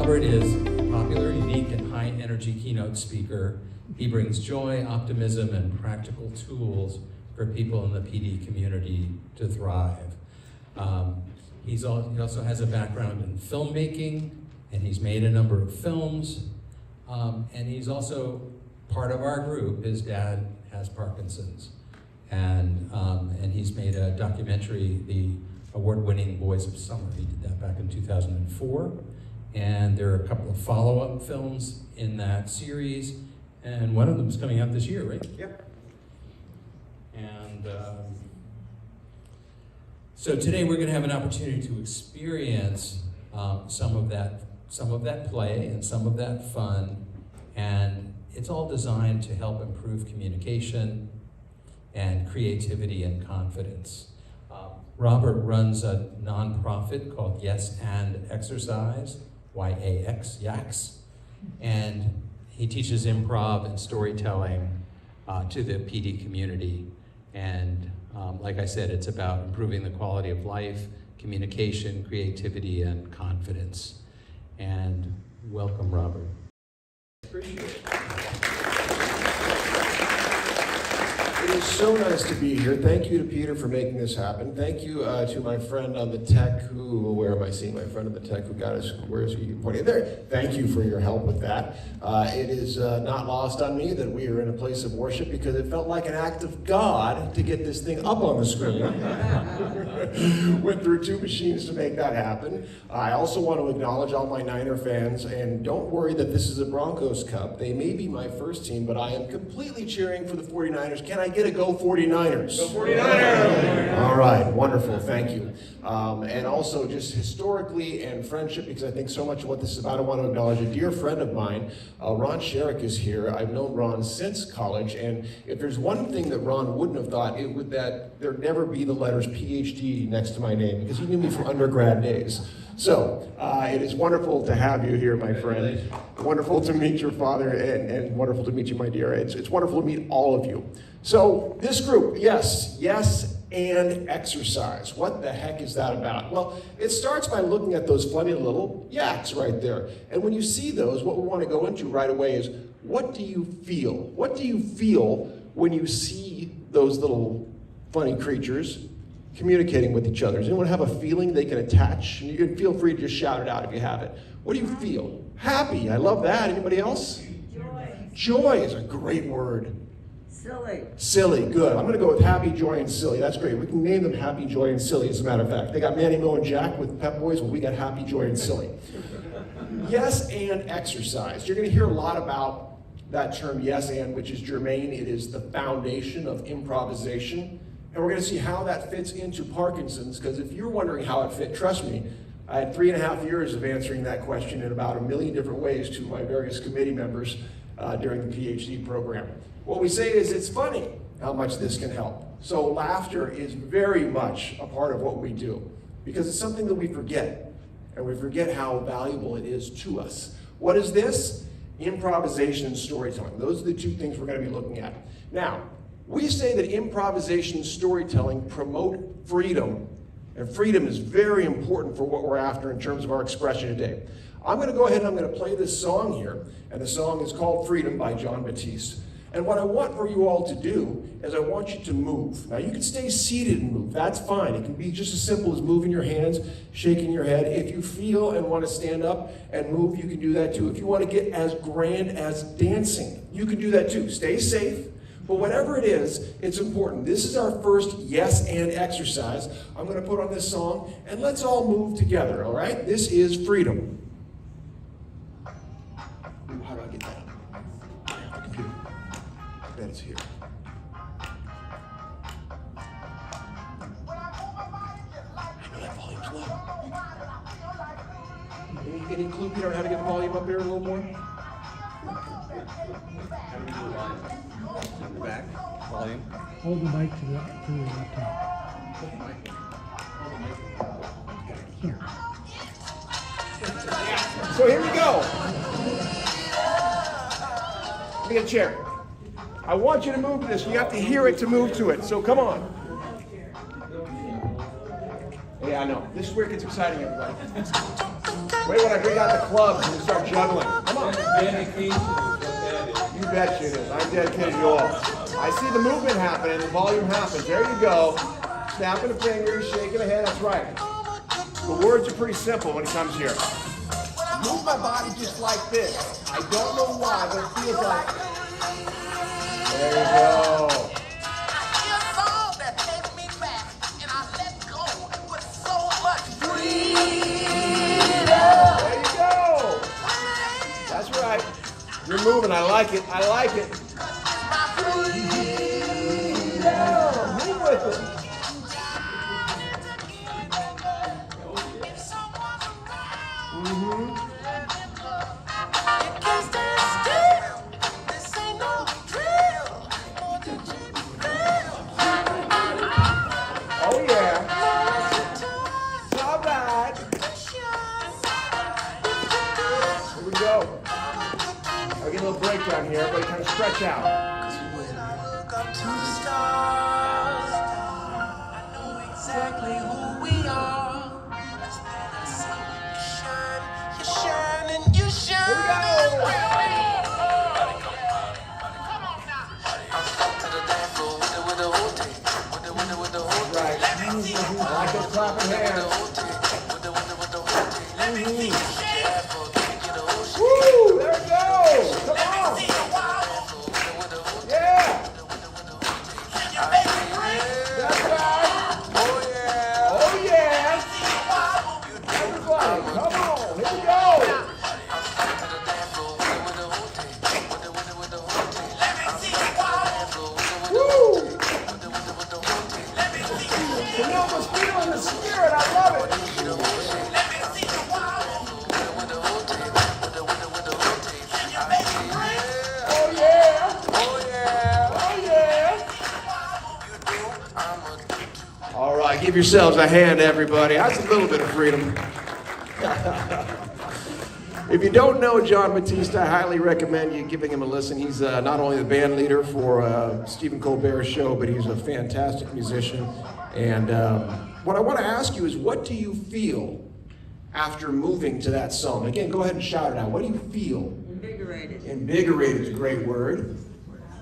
Robert is a popular, unique, and high-energy keynote speaker. He brings joy, optimism, and practical tools for people in the PD community to thrive. He also has a background in filmmaking, and he's made a number of films. And he's also part of our group. His dad has Parkinson's. And he's made a documentary, the award-winning Boys of Summer. He did that back in 2004. And there are a couple of follow-up films in that series. And one of them's coming out this year, right? Yep. And so today we're going to have an opportunity to experience some of that play and some of that fun, and it's all designed to help improve communication and creativity and confidence. Robert runs a nonprofit called Yes and Exercise, Y-A-X, YAX, and he teaches improv and storytelling to the PD community. And like I said, it's about improving the quality of life, communication, creativity, and confidence. And welcome, Robert. Appreciate it. It is so nice to be here. Thank you to Peter for making this happen. Thank you to my friend on the tech who, where am I seeing my friend on the tech who got us, where is he pointing? There. Thank you for your help with that. It is not lost on me that we are in a place of worship because it felt like an act of God to get this thing up on the screen. Went through 2 machines to make that happen. I also want to acknowledge all my Niner fans, and don't worry that this is a Broncos Cup. They may be my first team, but I am completely cheering for the 49ers. Can I get a go 49ers? Go 49ers! All right, wonderful, thank you. And also just historically and friendship, because I think so much of what this is about, I want to acknowledge a dear friend of mine, Ron Sherrick is here. I've known Ron since college, and if there's one thing that Ron wouldn't have thought, it would that there'd never be the letters PhD next to my name, because he knew me from undergrad days. So, it is wonderful to have you here, my friend. Wonderful to meet your father, and wonderful to meet you, my dear. It's wonderful to meet all of you. So, this group, yes and exercise. What the heck is that about? Well, it starts by looking at those funny little yaks right there. And when you see those, what we want to go into right away is, what do you feel? What do you feel when you see those little funny creatures communicating with each other? Does anyone have a feeling they can attach? And you can feel free to just shout it out if you have it. What do you feel? Happy, I love that. Anybody else? Joy. Joy is a great word. Silly. Silly, good. I'm gonna go with happy, joy, and silly. That's great. We can name them happy, joy, and silly, as a matter of fact. They got Manny, Mo, and Jack with Pep Boys. Well, we got happy, joy, and silly. Yes and exercise. You're gonna hear a lot about that term yes and, which is germane. It is the foundation of improvisation. And we're gonna see how that fits into Parkinson's, because if you're wondering how it fit, trust me, I had 3.5 years of answering that question in about 1 million different ways to my various committee members during the PhD program. What we say is it's funny how much this can help. So laughter is very much a part of what we do, because it's something that we forget, and we forget how valuable it is to us. What is this? Improvisation and storytelling. Those are the 2 things we're gonna be looking at. Now, we say that improvisation and storytelling promote freedom, and freedom is very important for what we're after in terms of our expression today. I'm gonna go ahead and I'm gonna play this song here, and the song is called Freedom by John Batiste. And what I want for you all to do is I want you to move. Now you can stay seated and move, that's fine. It can be just as simple as moving your hands, shaking your head. If you feel and want to stand up and move, you can do that too. If you want to get as grand as dancing, you can do that too. Stay safe, but whatever it is, it's important. This is our first yes and exercise. I'm gonna put on this song and let's all move together, all right? This is Freedom. Ooh, how do I get that up? The computer. That is here. I know that volume's low. Any clue, Peter, on how to get the volume up there a little more? Back, volume. Hold the mic to the laptop. Here. So here we go. Let me get a chair. I want you to move to this. You have to hear it to move to it. So come on. Yeah, I know. This is where it gets exciting, everybody. Wait when I bring out the clubs and we start juggling. Come on. Dedication is what that is. You bet you it is. I'm dedicated to you all. I see the movement happening, the volume happens. There you go. Snapping the fingers, shaking the head, that's right. The words are pretty simple when it comes here. Move my body just like this. I don't know why, but it feels like. There you go. There you go. That's right. You're moving. I like it. I like it. Move with it. Oh yeah. It's all right. Here we go. I'll get a little breakdown here. Everybody kind of stretch out. Exactly who we are. You shine and you shine. Here we go. Right. I like those clapping hands. Woo! There it goes. Come on. Yeah. That's right. Oh yeah. Everybody, come on. Here we go. Woo! You know what's feeling the spirit. I love it. Oh yeah. Oh yeah. Oh yeah. All right, give yourselves a hand, everybody. That's a little bit of freedom. If you don't know John Batista, I highly recommend you giving him a listen. He's not only the band leader for Stephen Colbert's show, but he's a fantastic musician. And what I want to ask you is, what do you feel after moving to that song? Again, go ahead and shout it out. What do you feel? Invigorated. Invigorated is a great word.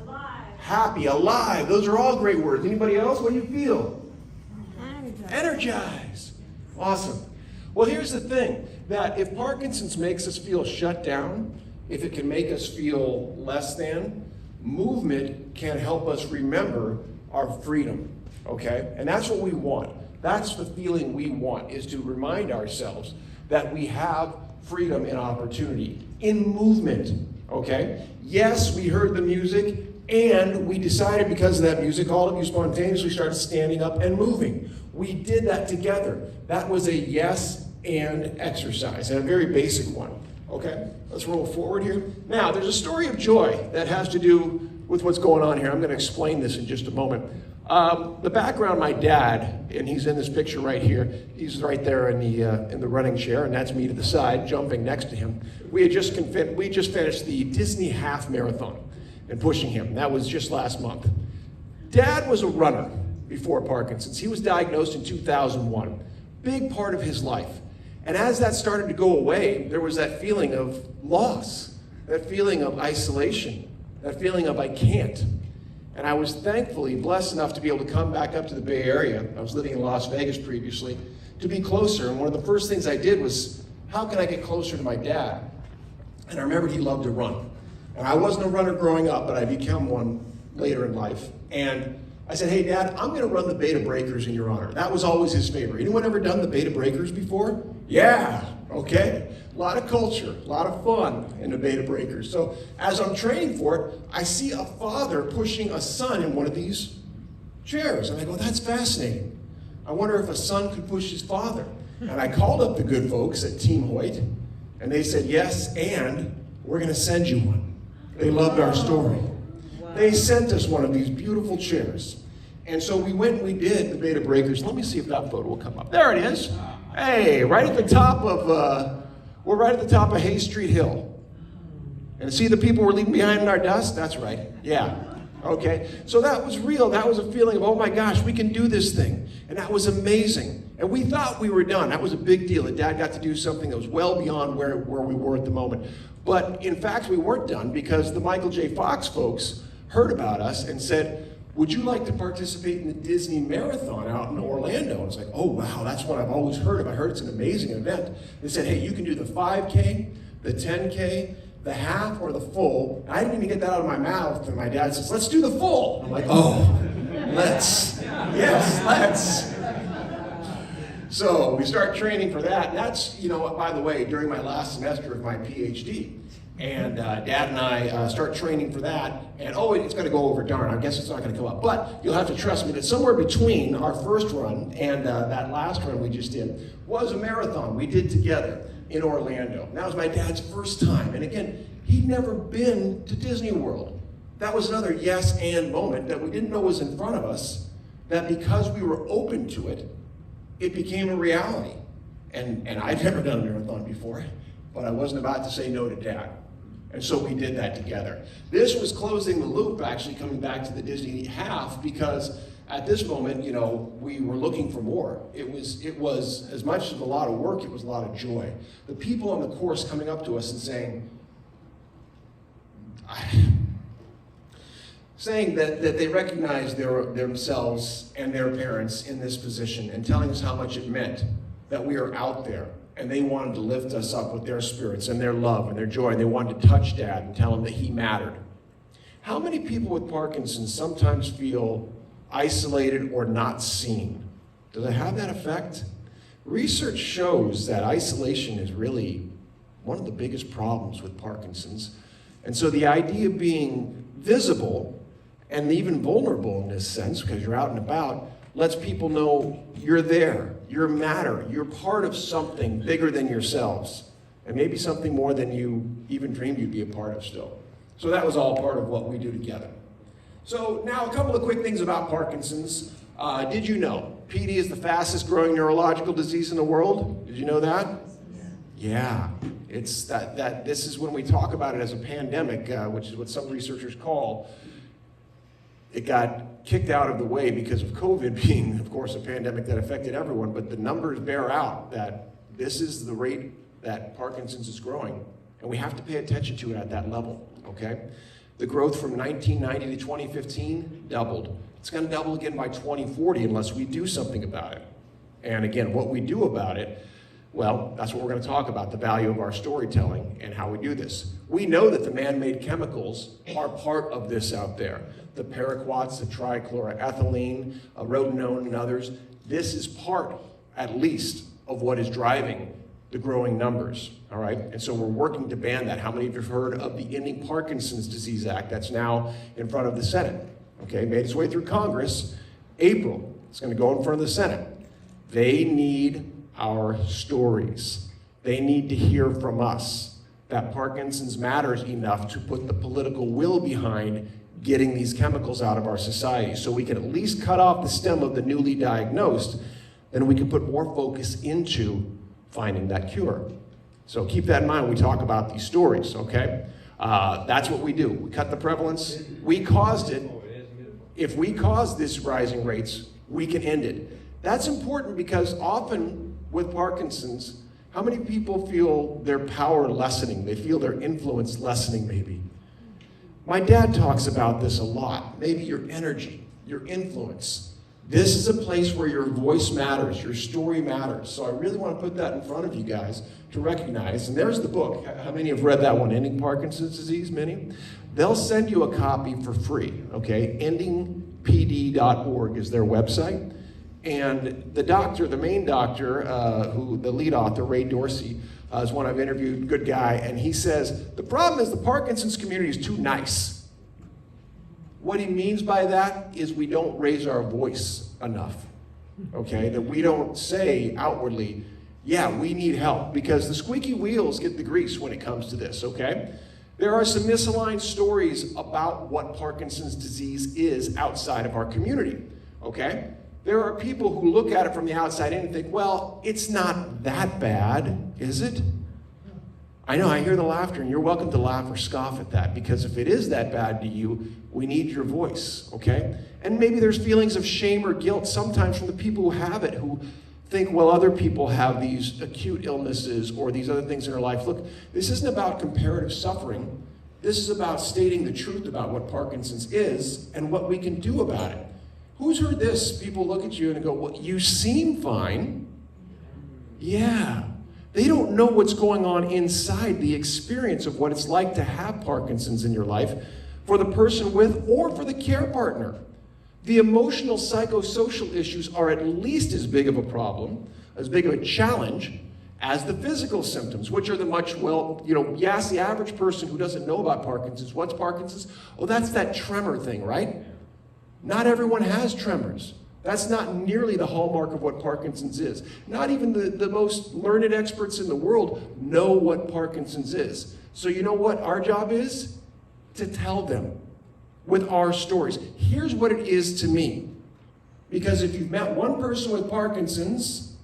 Alive. Happy, alive. Those are all great words. Anybody else? What do you feel? Energized. Awesome. Well, here's the thing, that if Parkinson's makes us feel shut down, if it can make us feel less than, movement can help us remember our freedom, okay? And that's what we want. That's the feeling we want, is to remind ourselves that we have freedom and opportunity in movement, okay? Yes, we heard the music, and we decided because of that music, all of you spontaneously started standing up and moving. We did that together. That was a yes and exercise, and a very basic one. Okay, let's roll forward here. Now, there's a story of joy that has to do with what's going on here. I'm going to explain this in just a moment. The background, my dad, and he's in this picture right here. He's right there in the running chair, and that's me to the side, jumping next to him. We just finished the Disney half marathon and pushing him. That was just last month. Dad was a runner before Parkinson's. He was diagnosed in 2001. Big part of his life. And as that started to go away, there was that feeling of loss, that feeling of isolation, that feeling of I can't. And I was thankfully blessed enough to be able to come back up to the Bay Area. I was living in Las Vegas previously, to be closer. And one of the first things I did was, how can I get closer to my dad? And I remembered he loved to run. And I wasn't a runner growing up, but I became one later in life. And I said, hey, Dad, I'm going to run the Beta Breakers in your honor. That was always his favorite. Anyone ever done the Beta Breakers before? Yeah, okay. A lot of culture, a lot of fun in the Beta Breakers. So as I'm training for it, I see a father pushing a son in one of these chairs. And I go, that's fascinating. I wonder if a son could push his father. And I called up the good folks at Team Hoyt, and they said, yes, and we're going to send you one. They loved our story. They sent us one of these beautiful chairs. And so we went and we did the Beta Breakers. Let me see if that photo will come up. There it is. Hey, right at the top of, we're right at the top of Hay Street Hill. And see the people we're leaving behind in our dust? That's right, yeah. Okay, so that was real. That was a feeling of, oh my gosh, we can do this thing. And that was amazing. And we thought we were done. That was a big deal. That Dad got to do something that was well beyond where we were at the moment. But in fact, we weren't done because the Michael J. Fox folks heard about us and said, would you like to participate in the Disney Marathon out in Orlando? And it's like, oh wow, that's what I've always heard of. I heard it's an amazing event. They said, hey, you can do the 5K, the 10K, the half or the full. I didn't even get that out of my mouth, and my dad says, let's do the full. I'm like, oh, let's. Yes, let's. So we start training for that. And that's, you know, by the way, during my last semester of my PhD. And Dad and I start training for that. And oh, it's going to go over, darn, I guess it's not going to come up. But you'll have to trust me that somewhere between our first run and that last run we just did was a marathon we did together in Orlando. And that was my dad's first time. And again, he'd never been to Disney World. That was another yes and moment that we didn't know was in front of us, that because we were open to it, it became a reality. And I'd never done a marathon before, but I wasn't about to say no to Dad. And so we did that together. This was closing the loop, actually coming back to the Disney half, because at this moment, you know, we were looking for more. It was as much as a lot of work, it was a lot of joy. The people on the course coming up to us and saying that they recognize themselves and their parents in this position, and telling us how much it meant that we are out there, and they wanted to lift us up with their spirits and their love and their joy, and they wanted to touch Dad and tell him that he mattered. How many people with Parkinson's sometimes feel isolated or not seen? Does it have that effect? Research shows that isolation is really one of the biggest problems with Parkinson's. And so the idea of being visible and even vulnerable in this sense, because you're out and about, lets people know you're there, you matter, you're part of something bigger than yourselves, and maybe something more than you even dreamed you'd be a part of still. So that was all part of what we do together. So now a couple of quick things about Parkinson's. Did you know PD is the fastest growing neurological disease in the world? Did you know that? Yeah, it's that this is when we talk about it as a pandemic, which is what some researchers call. It got kicked out of the way because of COVID being, of course, a pandemic that affected everyone, but the numbers bear out that this is the rate that Parkinson's is growing, and we have to pay attention to it at that level, okay? The growth from 1990 to 2015 doubled. It's gonna double again by 2040 unless we do something about it. And again, what we do about it, well, that's what we're gonna talk about, the value of our storytelling and how we do this. We know that the man-made chemicals are part of this out there. The paraquats, the trichloroethylene, rotenone, and others. This is part, at least, of what is driving the growing numbers, all right? And so we're working to ban that. How many of you have heard of the Ending Parkinson's Disease Act that's now in front of the Senate? Okay, made its way through Congress. April, it's gonna go in front of the Senate. They need our stories. They need to hear from us that Parkinson's matters enough to put the political will behind getting these chemicals out of our society, so we can at least cut off the stem of the newly diagnosed, then we can put more focus into finding that cure. So keep that in mind when we talk about these stories, okay? That's what we do. We cut the prevalence. We caused it. If we caused this rising rates, we can end it. That's important because often with Parkinson's, how many people feel their power lessening? They feel their influence lessening maybe. My dad talks about this a lot. Maybe your energy, your influence. This is a place where your voice matters, your story matters. So I really want to put that in front of you guys to recognize. And there's the book. How many have read that one, Ending Parkinson's Disease? Many? They'll send you a copy for free, okay? endingpd.org is their website. And the doctor, the main doctor, the lead author, Ray Dorsey, is one I've interviewed, good guy, and he says, the problem is the Parkinson's community is too nice. What he means by that is we don't raise our voice enough, okay? That we don't say outwardly, yeah, we need help, because the squeaky wheels get the grease when it comes to this, okay? There are some misaligned stories about what Parkinson's disease is outside of our community, okay? There are people who look at it from the outside in and think, well, it's not that bad, is it? I know, I hear the laughter, and you're welcome to laugh or scoff at that, because if it is that bad to you, we need your voice, okay? And maybe there's feelings of shame or guilt sometimes from the people who have it, who think, well, other people have these acute illnesses or these other things in their life. Look, this isn't about comparative suffering. This is about stating the truth about what Parkinson's is and what we can do about it. Who's heard this? People look at you and go, well, you seem fine. Yeah. They don't know what's going on inside the experience of what it's like to have Parkinson's in your life for the person with or for the care partner. The emotional psychosocial issues are at least as big of a problem, as big of a challenge as the physical symptoms, which are the much, well, you ask the average person who doesn't know about Parkinson's, what's Parkinson's? Oh, that's that tremor thing, right? Not everyone has tremors. That's not nearly the hallmark of what Parkinson's is. Not even the most learned experts in the world know what Parkinson's is. So you know what our job is? To tell them with our stories. Here's what it is to me. Because if you've met one person with Parkinson's,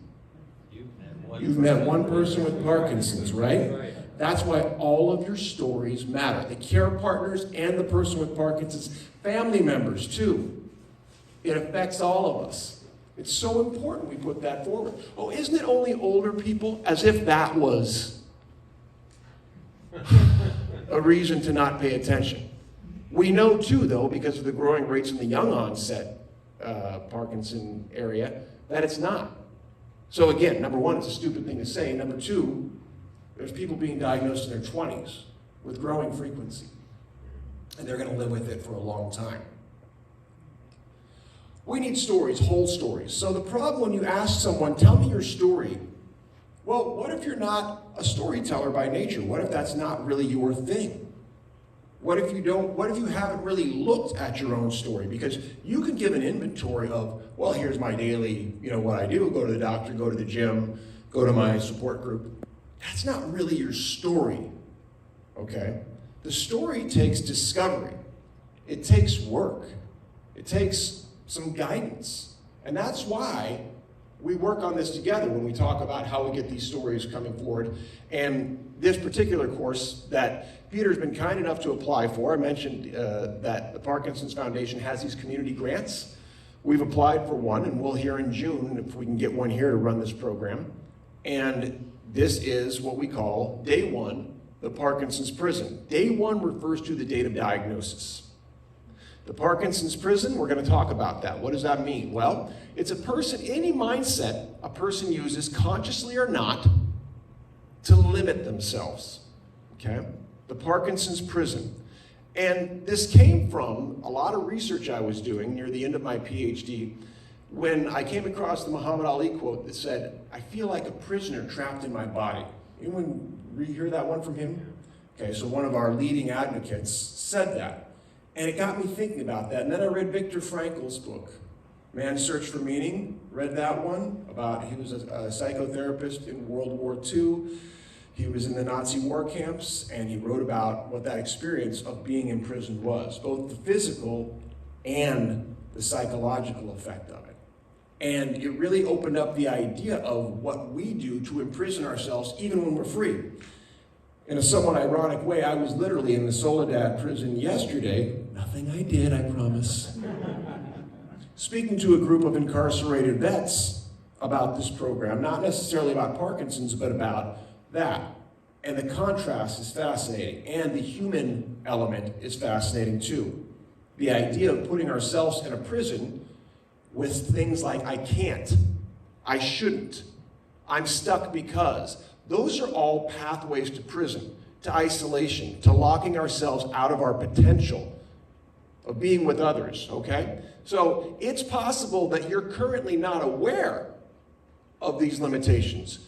you've met one person with Parkinson's, right? That's why all of your stories matter. The care partners and the person with Parkinson's, family members too. It affects all of us. It's so important we put that forward. Oh, isn't it only older people? As if that was a reason to not pay attention. We know too, though, because of the growing rates in the young onset Parkinson area, that it's not. So again, number one, it's a stupid thing to say. Number two, there's people being diagnosed in their 20s with growing frequency. And they're going to live with it for a long time. We need stories, whole stories. So the problem when you ask someone, tell me your story, well, what if you're not a storyteller by nature? What if that's not really your thing? What if you haven't really looked at your own story? Because you can give an inventory of, well, here's my daily, what I do, go to the doctor, go to the gym, go to my support group. That's not really your story, okay? The story takes discovery. It takes work. It takes some guidance. And that's why we work on this together when we talk about how we get these stories coming forward. And this particular course that Peter's been kind enough to apply for, I mentioned that the Parkinson's Foundation has these community grants. We've applied for one, and we'll hear in June if we can get one here to run this program. And this is what we call Day One, the Parkinson's Prison. Day One refers to the date of diagnosis. The Parkinson's Prison, we're going to talk about that. What does that mean? Well, it's a person, any mindset a person uses, consciously or not, to limit themselves, okay? The Parkinson's Prison. And this came from a lot of research I was doing near the end of my PhD when I came across the Muhammad Ali quote that said, I feel like a prisoner trapped in my body. Anyone hear that one from him? Okay, so one of our leading advocates said that. And it got me thinking about that. And then I read Viktor Frankl's book, Man's Search for Meaning. Read that one about, he was a psychotherapist in World War II. He was in the Nazi war camps, and he wrote about what that experience of being imprisoned was, both the physical and the psychological effect of it. And it really opened up the idea of what we do to imprison ourselves even when we're free. In a somewhat ironic way, I was literally in the Soledad prison yesterday. Nothing I did, I promise. Speaking to a group of incarcerated vets about this program, not necessarily about Parkinson's, but about that. And the contrast is fascinating, and the human element is fascinating too. The idea of putting ourselves in a prison with things like, I can't, I shouldn't, I'm stuck because. Those are all pathways to prison, to isolation, to locking ourselves out of our potential of being with others, okay? So it's possible that you're currently not aware of these limitations.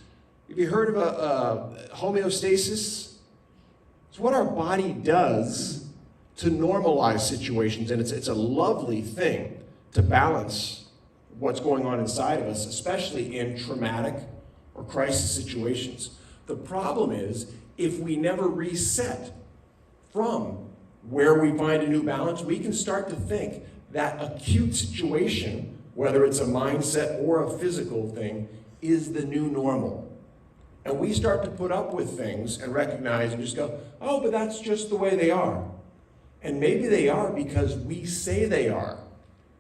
Have you heard of homeostasis? It's what our body does to normalize situations, and it's a lovely thing to balance what's going on inside of us, especially in traumatic or crisis situations. The problem is, if we never reset from where we find a new balance, we can start to think that acute situation, whether it's a mindset or a physical thing, is the new normal. And we start to put up with things and recognize and just go, oh, but that's just the way they are. And maybe they are because we say they are.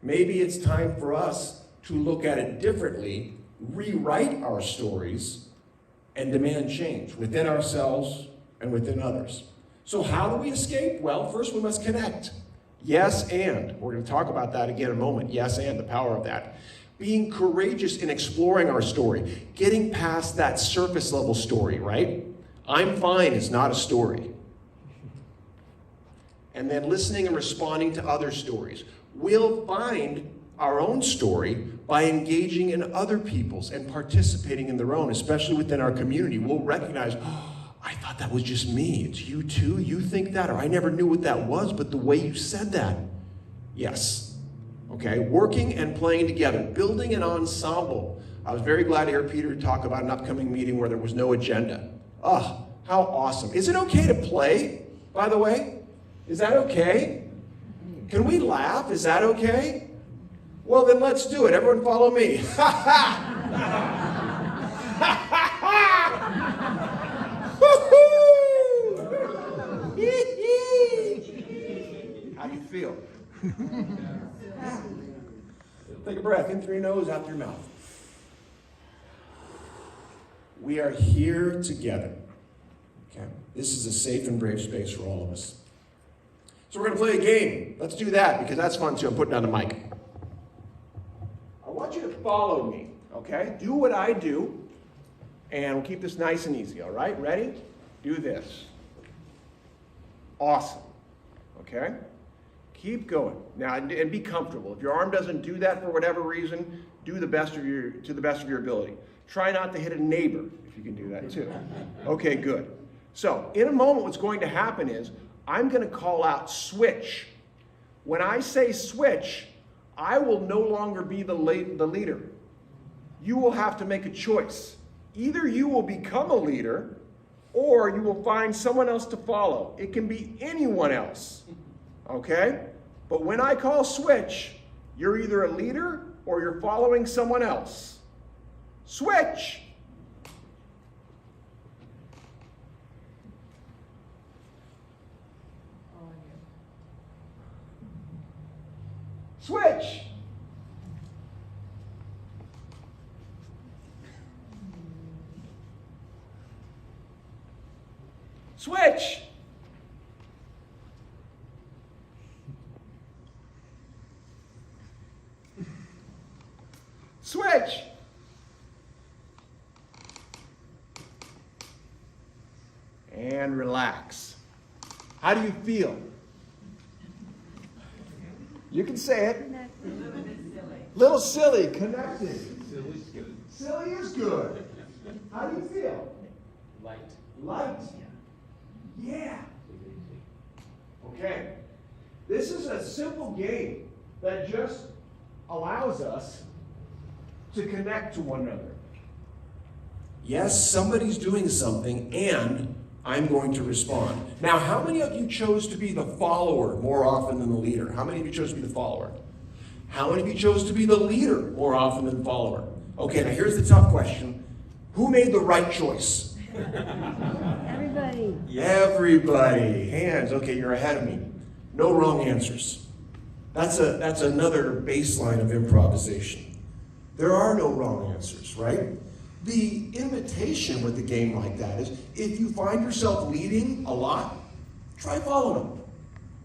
Maybe it's time for us to look at it differently, rewrite our stories, and demand change within ourselves and within others. So how do we escape? Well, first we must connect. Yes, and. We're going to talk about that again in a moment. Yes, and the power of that. Being courageous in exploring our story. Getting past that surface level story, right? I'm fine is not a story. And then listening and responding to other stories. We'll find our own story by engaging in other people's and participating in their own, especially within our community. We'll recognize, oh, I thought that was just me. It's you too? You think that? Or I never knew what that was, but the way you said that. Yes. Okay, working and playing together, building an ensemble. I was very glad to hear Peter talk about an upcoming meeting where there was no agenda. Oh, how awesome. Is it okay to play, by the way? Is that okay? Can we laugh? Is that okay? Well, then let's do it. Everyone follow me. How do you feel? Take a breath in through your nose, out through your mouth. We are here together. Okay? This is a safe and brave space for all of us. So we're going to play a game. Let's do that because that's fun too. I'm putting down the mic. I want you to follow me, okay? Do what I do, and we'll keep this nice and easy, all right? Ready? Do this. Awesome. Okay? Keep going. Now, and be comfortable. If your arm doesn't do that for whatever reason, do to the best of your ability. Try not to hit a neighbor, if you can do that too. Okay, good. So, in a moment, what's going to happen is, I'm going to call out switch. When I say switch, I will no longer be the leader. You will have to make a choice. Either you will become a leader, or you will find someone else to follow. It can be anyone else, okay? But when I call switch, you're either a leader or you're following someone else. Switch! Switch! Switch! Switch! And relax. How do you feel? You can say it. Little silly, connected. Silly's good. Silly is good. How do you feel? Light. Light. Yeah. Okay. This is a simple game that just allows us to connect to one another. Yes, somebody's doing something, and I'm going to respond. Now, how many of you chose to be the follower more often than the leader? How many of you chose to be the follower? How many of you chose to be the leader more often than the follower? Okay, now here's the tough question. Who made the right choice? Everybody. Everybody. Hands. Okay, you're ahead of me. No wrong answers. That's another baseline of improvisation. There are no wrong answers, right? The invitation with a game like that is, if you find yourself leading a lot, try following.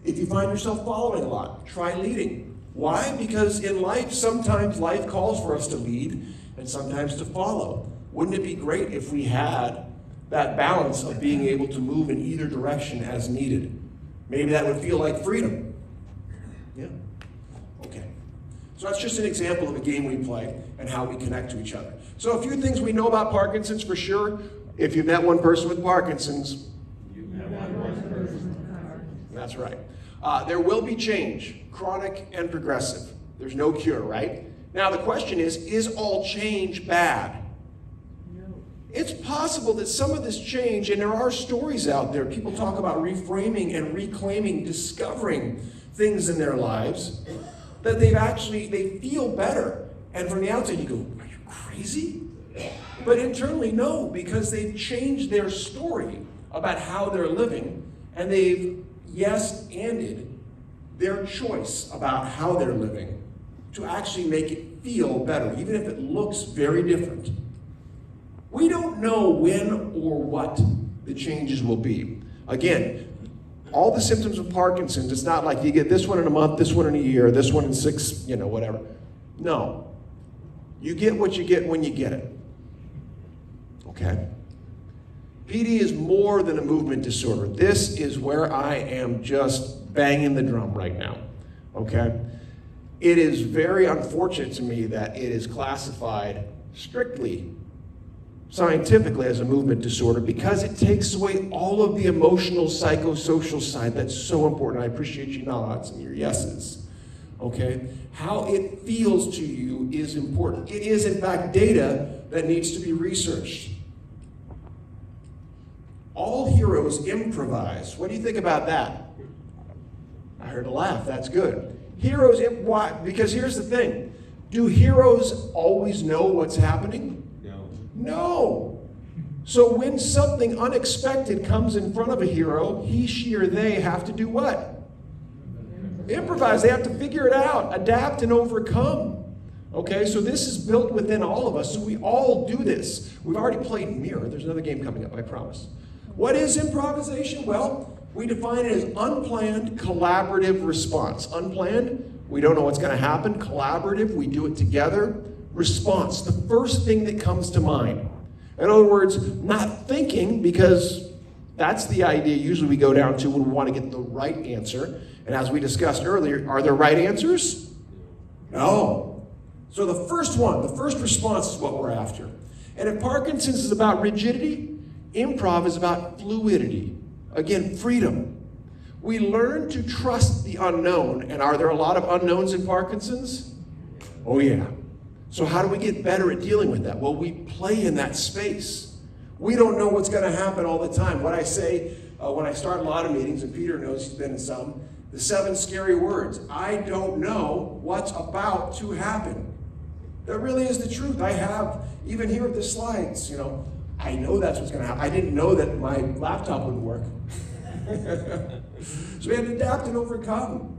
If you find yourself following a lot, try leading. Why? Because in life, sometimes life calls for us to lead and sometimes to follow. Wouldn't it be great if we had that balance of being able to move in either direction as needed? Maybe that would feel like freedom. Yeah? Okay. So that's just an example of a game we play and how we connect to each other. So a few things we know about Parkinson's for sure. If you've met one person with Parkinson's, You have one person. that's right. There will be change, chronic and progressive. There's no cure, right? Now the question is all change bad? No. It's possible that some of this change, and there are stories out there, people talk about reframing and reclaiming, discovering things in their lives, that they feel better. And from the outside you go, are you crazy? But internally, no, because they've changed their story about how they're living, and they've yes-anded their choice about how they're living to actually make it feel better, even if it looks very different. We don't know when or what the changes will be. Again, all the symptoms of Parkinson's, it's not like you get this one in a month, this one in a year, this one in 6, whatever. No. You get what you get when you get it. Okay? PD is more than a movement disorder. This is where I am just banging the drum right now. Okay? It is very unfortunate to me that it is classified strictly scientifically as a movement disorder because it takes away all of the emotional, psychosocial side that's so important. I appreciate your nods and your yeses. Okay? How it feels to you is important. It is, in fact, data that needs to be researched. All heroes improvise. What do you think about that? I heard a laugh. That's good. Heroes, why? Because here's the thing. Do heroes always know what's happening? No. So when something unexpected comes in front of a hero, he, she, or they have to do what? Improvise. They have to figure it out, adapt, and overcome. Okay, so this is built within all of us, so we all do this. We've already played Mirror. There's another game coming up, I promise. What is improvisation? Well, we define it as unplanned, collaborative response. Unplanned, we don't know what's going to happen. Collaborative, we do it together. Response, the first thing that comes to mind. In other words, not thinking, because that's the idea usually we go down to when we want to get the right answer. And as we discussed earlier, are there right answers? No. So the first one, the first response is what we're after. And if Parkinson's is about rigidity, improv is about fluidity. Again, freedom. We learn to trust the unknown. And are there a lot of unknowns in Parkinson's? Oh yeah. So how do we get better at dealing with that? Well, we play in that space. We don't know what's going to happen all the time. What I say when I start a lot of meetings, and Peter knows he's been in some, the 7 scary words. I don't know what's about to happen. That really is the truth. I have, even here at the slides, I know that's what's going to happen. I didn't know that my laptop wouldn't work. So we have to adapt and overcome.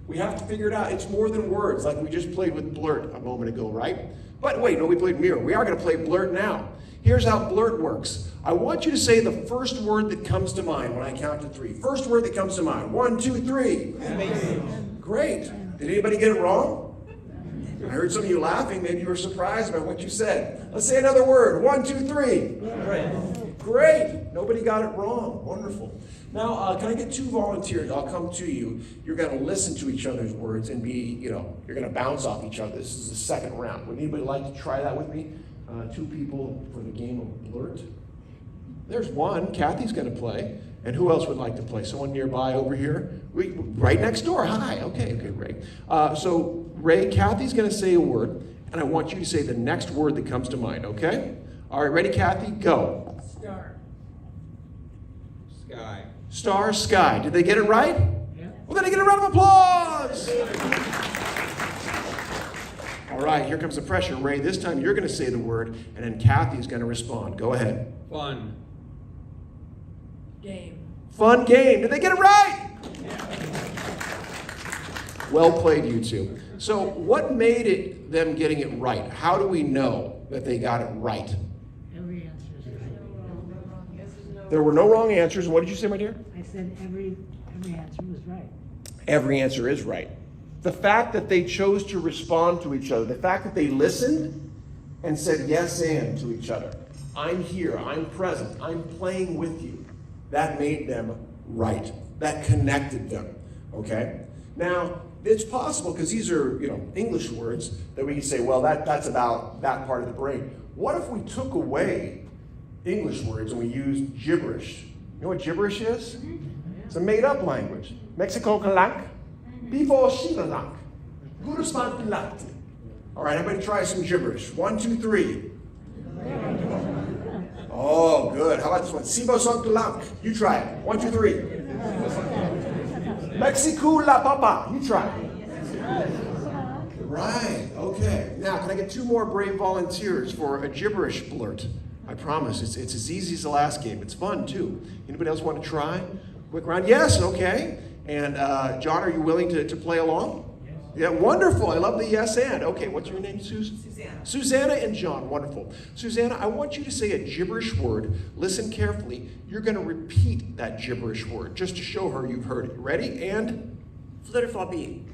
We have to figure it out. It's more than words, like we just played with Blurt a moment ago, right? But wait, no, we played Mirror. We are going to play Blurt now. Here's how Blurt works. I want you to say the first word that comes to mind when I count to 3. First word that comes to mind. 1, 2, 3. Amazing. Great. Did anybody get it wrong? I heard some of you laughing. Maybe you were surprised by what you said. Let's say another word. 1, 2, 3. Great. Nobody got it wrong. Wonderful. Now, can I get 2 volunteers? I'll come to you. You're going to listen to each other's words and be, you're going to bounce off each other. This is the second round. Would anybody like to try that with me? 2 people for the game of Blurt. There's one. Kathy's going to play. And who else would like to play? Someone nearby over here? Right next door. Hi. Okay, Ray. So, Ray, Kathy's going to say a word, and I want you to say the next word that comes to mind, okay? All right, ready, Kathy? Go. Star. Sky. Star, sky. Did they get it right? Yeah. Well, then they get a round of applause. All right, here comes the pressure. Ray, this time you're going to say the word, and then Kathy's going to respond. Go ahead. Fun. Game. Fun game. Did they get it right? Well played, you two. So what made it them getting it right? How do we know that they got it right? Every answer is right. There were no wrong answers. What did you say, my dear? I said every answer was right. Every answer is right. The fact that they chose to respond to each other, the fact that they listened and said yes and to each other. I'm here, I'm present, I'm playing with you. That made them right. That connected them, okay? Now, it's possible, because these are, English words, that we can say, well, that's about that part of the brain. What if we took away English words and we used gibberish? You know what gibberish is? It's a made-up language. Mexico kalak, before shilalak, gurusman kalak. All right, everybody try some gibberish. 1, 2, 3. Oh, good. How about this one? Sibo son kalak. You try it. 1, 2, 3. Mexico la papa. You try it. Right, okay. Now, can I get 2 more brave volunteers for a gibberish blurt? I promise, it's as easy as the last game. It's fun, too. Anybody else want to try? Quick round? Yes, okay. And John, are you willing to play along? Yes. Yeah, wonderful. I love the yes and. Okay, what's your name, Susan? Susanna. Susanna and John, wonderful. Susanna, I want you to say a gibberish word. Listen carefully. You're going to repeat that gibberish word just to show her you've heard it. Ready? And? Flitterfloppy.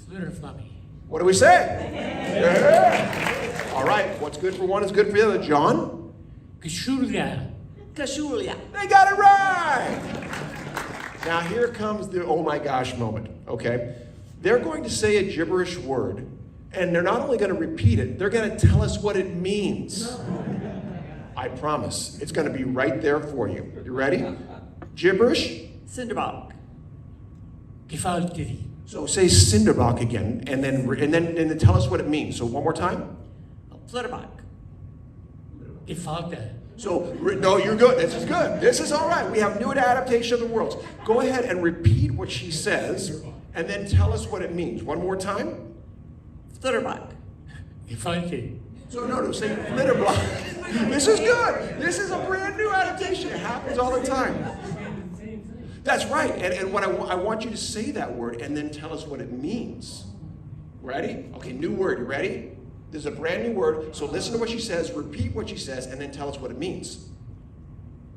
Flitterfloppy. What do we say? Yeah. All right, what's good for one is good for the other. John? Kashulia. Kashulia. They got it right! Now here comes the oh my gosh moment, okay? They're going to say a gibberish word, and they're not only going to repeat it, they're going to tell us what it means. I promise. It's going to be right there for you. You ready? Gibberish? Cinderbog. Gefalteri. So say Cinderbach again, and then tell us what it means. So one more time. Flitterbog. Gefalter. So, no, you're good. This is good. This is all right. We have new adaptation of the words. Go ahead and repeat what she says, and then tell us what it means. One more time. Flitterbog. Gefalteri. So, no, say Flitterbach. This is good. This is a brand new adaptation. It happens all the time. That's right. And what I want you to say that word, and then tell us what it means. Ready? Okay, new word. You ready? This is a brand new word, so listen to what she says, repeat what she says, and then tell us what it means.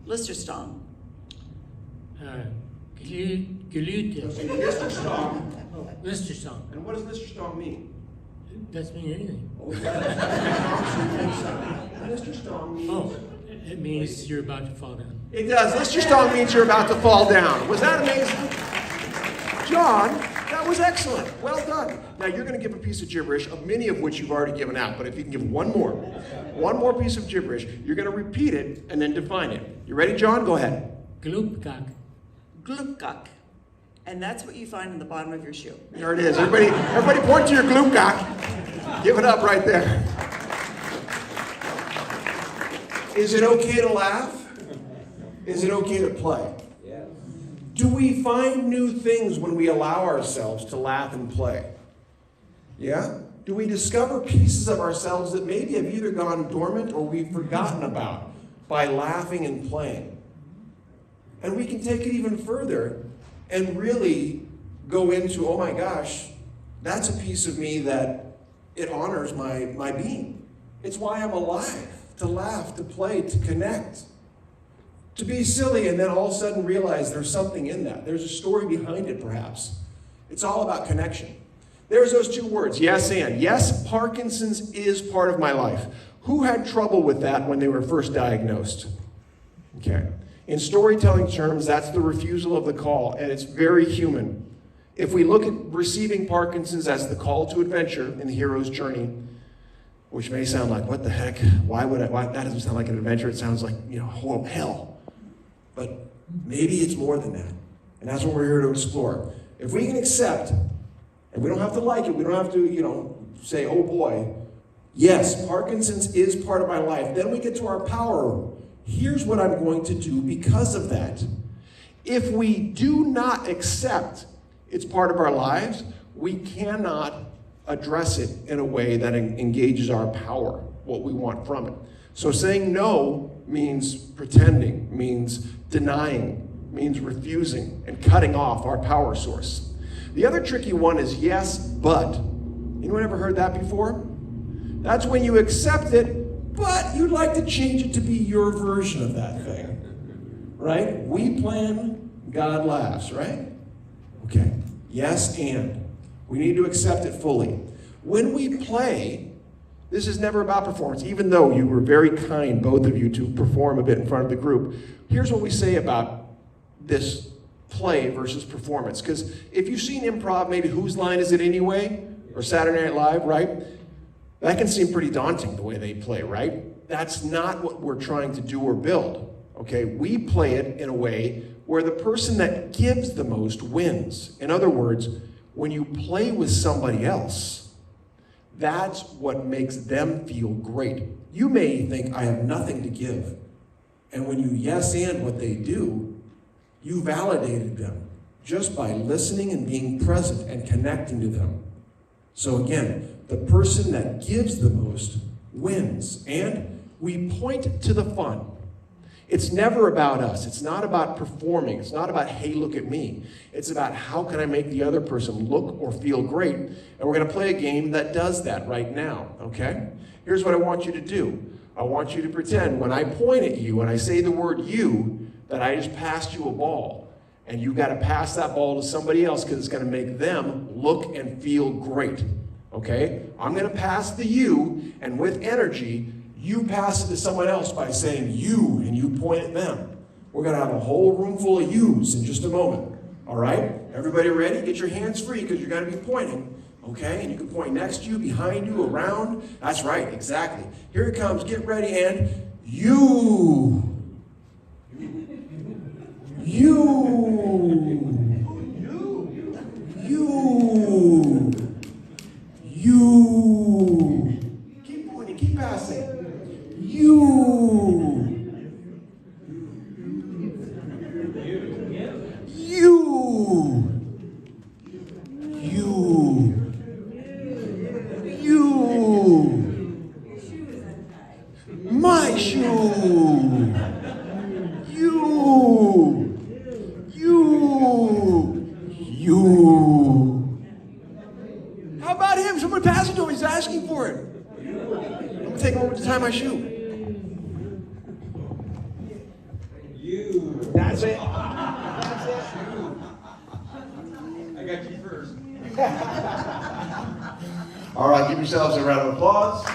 Listerstong. Gelüte. Say Listerstong. Oh, Listerstong. And what does Listerstong mean? Doesn't mean anything. Listerstong means... Oh, it means you're about to fall down. It does. Listerstong means you're about to fall down. Was that amazing? John, that was excellent. Well done. Now you're going to give a piece of gibberish, of many of which you've already given out, but if you can give one more piece of gibberish, you're going to repeat it and then define it. You ready, John? Go ahead. Glupkak. Glupkak. And that's what you find in the bottom of your shoe. There it is. Everybody point to your gloopcock. Give it up right there. Is it okay to laugh? Is it okay to play? Yes. Do we find new things when we allow ourselves to laugh and play? Yeah? Do we discover pieces of ourselves that maybe have either gone dormant or we've forgotten about by laughing and playing? And we can take it even further and really go into, oh my gosh, that's a piece of me that it honors my being. It's why I'm alive, to laugh, to play, to connect. To be silly and then all of a sudden realize there's something in that. There's a story behind it, perhaps. It's all about connection. There's those 2 words, yes and. Yes, Parkinson's is part of my life. Who had trouble with that when they were first diagnosed? Okay. In storytelling terms, that's the refusal of the call, and it's very human. If we look at receiving Parkinson's as the call to adventure in the hero's journey, which may sound like, what the heck? Why that doesn't sound like an adventure. It sounds like, hell. But maybe it's more than that. And that's what we're here to explore. If we can accept, and we don't have to like it, we don't have to, say, oh boy, yes, Parkinson's is part of my life. Then we get to our power room. Here's what I'm going to do because of that. If we do not accept it's part of our lives, we cannot address it in a way that engages our power, what we want from it. So saying no means pretending, means denying, means refusing, and cutting off our power source. The other tricky one is yes, but. Anyone ever heard that before? That's when you accept it, but you'd like to change it to be your version of that thing. Right? We plan, God laughs, right? Okay. Yes, and. We need to accept it fully. When we play, this is never about performance, even though you were very kind, both of you, to perform a bit in front of the group. Here's what we say about this play versus performance. Because if you've seen improv, maybe Whose Line Is It Anyway? Or Saturday Night Live, right? That can seem pretty daunting, the way they play, right? That's not what we're trying to do or build, okay? We play it in a way where the person that gives the most wins. In other words, when you play with somebody else, that's what makes them feel great. You may think, I have nothing to give. And when you yes and what they do, you validated them just by listening and being present and connecting to them. So again, the person that gives the most wins. And we point to the fun. It's never about us. It's not about performing. It's not about, hey, look at me. It's about how can I make the other person look or feel great. And we're going to play a game that does that right now, okay? Here's what I want you to do. I want you to pretend when I point at you and I say the word you, that I just passed you a ball. And you've got to pass that ball to somebody else because it's going to make them look and feel great, okay? I'm going to pass the you, and with energy, you pass it to someone else by saying you, and you point at them. We're going to have a whole room full of yous in just a moment. All right? Everybody ready? Get your hands free because you're going to be pointing. Okay? And you can point next to you, behind you, around. That's right, exactly. Here it comes. Get ready, and you. You. You. You. Keep pointing, keep passing. You. You. You. You. My shoe. You. You. You. How about him? Someone pass it to him. He's asking for it. I'm going to take a moment to tie my shoe. That's it. That's it. I got you first. All right, give yourselves a round of applause.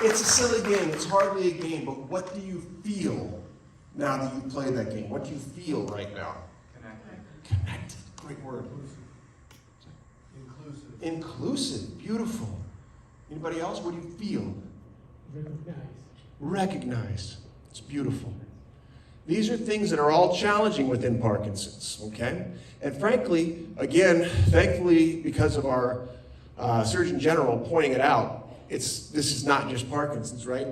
It's a silly game. It's hardly a game, but what do you feel now that you've played that game? What do you feel right now? Connected. Connected. Great word. Inclusive. Beautiful. Anybody else? What do you feel? Recognized. It's beautiful. These are things that are all challenging within Parkinson's, okay? And frankly, again, thankfully, because of our Surgeon General pointing it out, this is not just Parkinson's, right?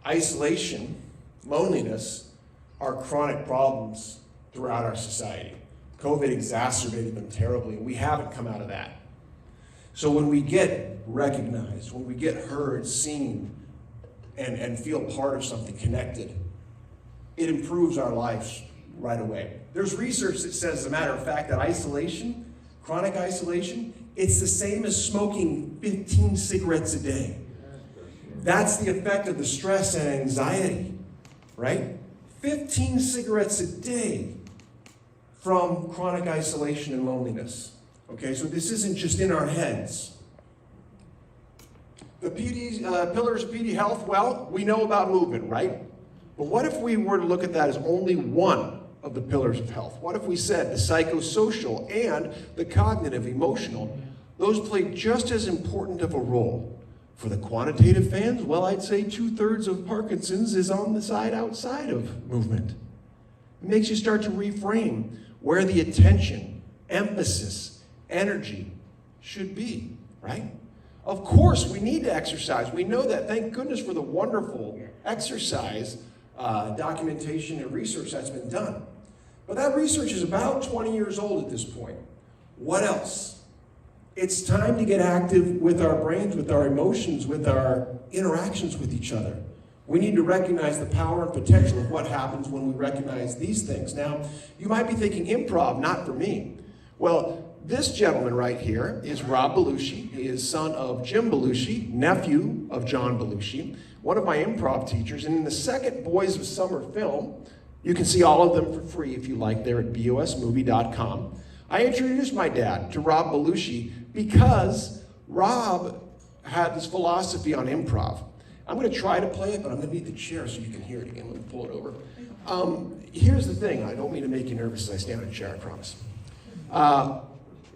Isolation, loneliness are chronic problems throughout our society. COVID exacerbated them terribly, and we haven't come out of that. So when we get recognized, when we get heard, seen, and feel part of something, connected, it improves our lives right away. There's research that says, as a matter of fact, that isolation, chronic isolation, it's the same as smoking 15 cigarettes a day. That's the effect of the stress and anxiety, right? 15 cigarettes a day from chronic isolation and loneliness. Okay, so this isn't just in our heads. The pillars of PD health, well, we know about movement, right? But what if we were to look at that as only one of the pillars of health? What if we said the psychosocial and the cognitive, emotional, those play just as important of a role? For the quantitative fans, well, I'd say 2/3 of Parkinson's is on the side outside of movement. It makes you start to reframe where the attention, emphasis, energy should be, right? Of course, we need to exercise. We know that. Thank goodness for the wonderful exercise documentation and research that's been done. But that research is about 20 years old at this point. What else? It's time to get active with our brains, with our emotions, with our interactions with each other. We need to recognize the power and potential of what happens when we recognize these things. Now, you might be thinking improv, not for me. Well, this gentleman right here is Rob Belushi. He is son of Jim Belushi, nephew of John Belushi, one of my improv teachers. And in the second Boys of Summer film, you can see all of them for free if you like there at bosmovie.com. I introduced my dad to Rob Belushi because Rob had this philosophy on improv. I'm going to try to play it, but I'm going to need the chair so you can hear it again. Let me pull it over. Here's the thing. I don't mean to make you nervous as I stand in a chair, I promise.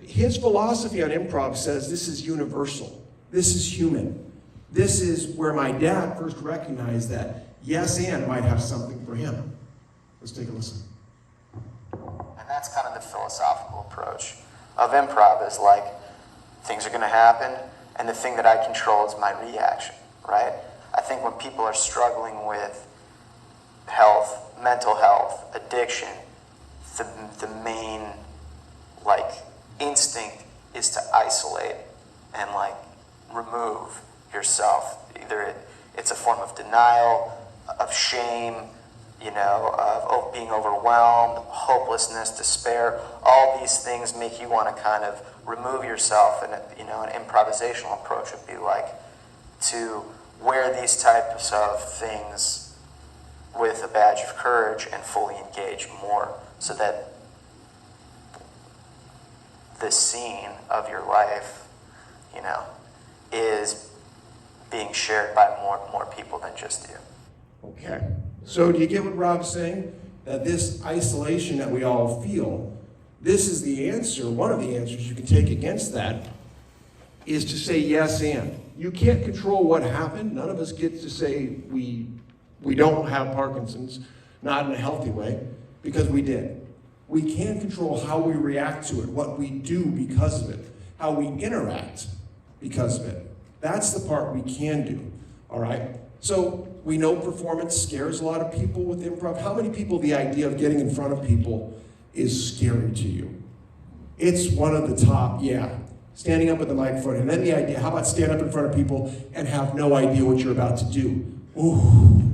His philosophy on improv says this is universal. This is human. This is where my dad first recognized that yes and might have something for him. Let's take a listen. And that's kind of the philosophical approach of improv is like, things are going to happen, and the thing that I control is my reaction, right? I think when people are struggling with health, mental health, addiction, the main, instinct is to isolate and like remove yourself. Either it's a form of denial, of shame, you know, of being overwhelmed, hopelessness, despair. All these things make you want to kind of remove yourself, and you know, an improvisational approach would be like to wear these types of things with a badge of courage and fully engage more, so that the scene of your life, you know, is being shared by more people than just you. Okay. So do you get what Rob's saying? That this isolation that we all feel, this is the answer, one of the answers you can take against that, is to say yes and. You can't control what happened. None of us get to say we don't have Parkinson's, not in a healthy way, because we did. We can control how we react to it, what we do because of it, how we interact because of it. That's the part we can do, all right? So we know performance scares a lot of people with improv. How many people the idea of getting in front of people is scary to you? It's one of the top, yeah. Standing up with the microphone, and then the idea, how about stand up in front of people and have no idea what you're about to do? Ooh,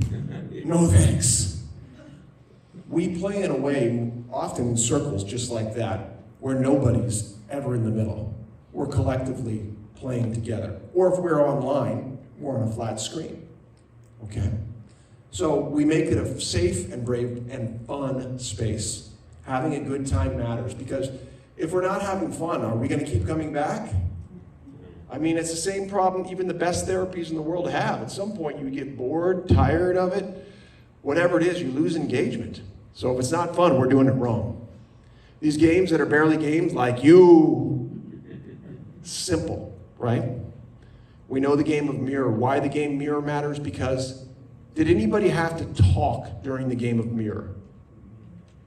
no thanks. We play in a way, often in circles just like that, where nobody's ever in the middle. We're collectively playing together. Or if we're online, we're on a flat screen. Okay? So we make it a safe and brave and fun space. Having a good time matters, because if we're not having fun, are we going to keep coming back? I mean, it's the same problem even the best therapies in the world have. At some point, you get bored, tired of it. Whatever it is, you lose engagement. So if it's not fun, we're doing it wrong. These games that are barely games, like simple, right? We know the game of mirror. Why the game mirror matters? Because did anybody have to talk during the game of mirror?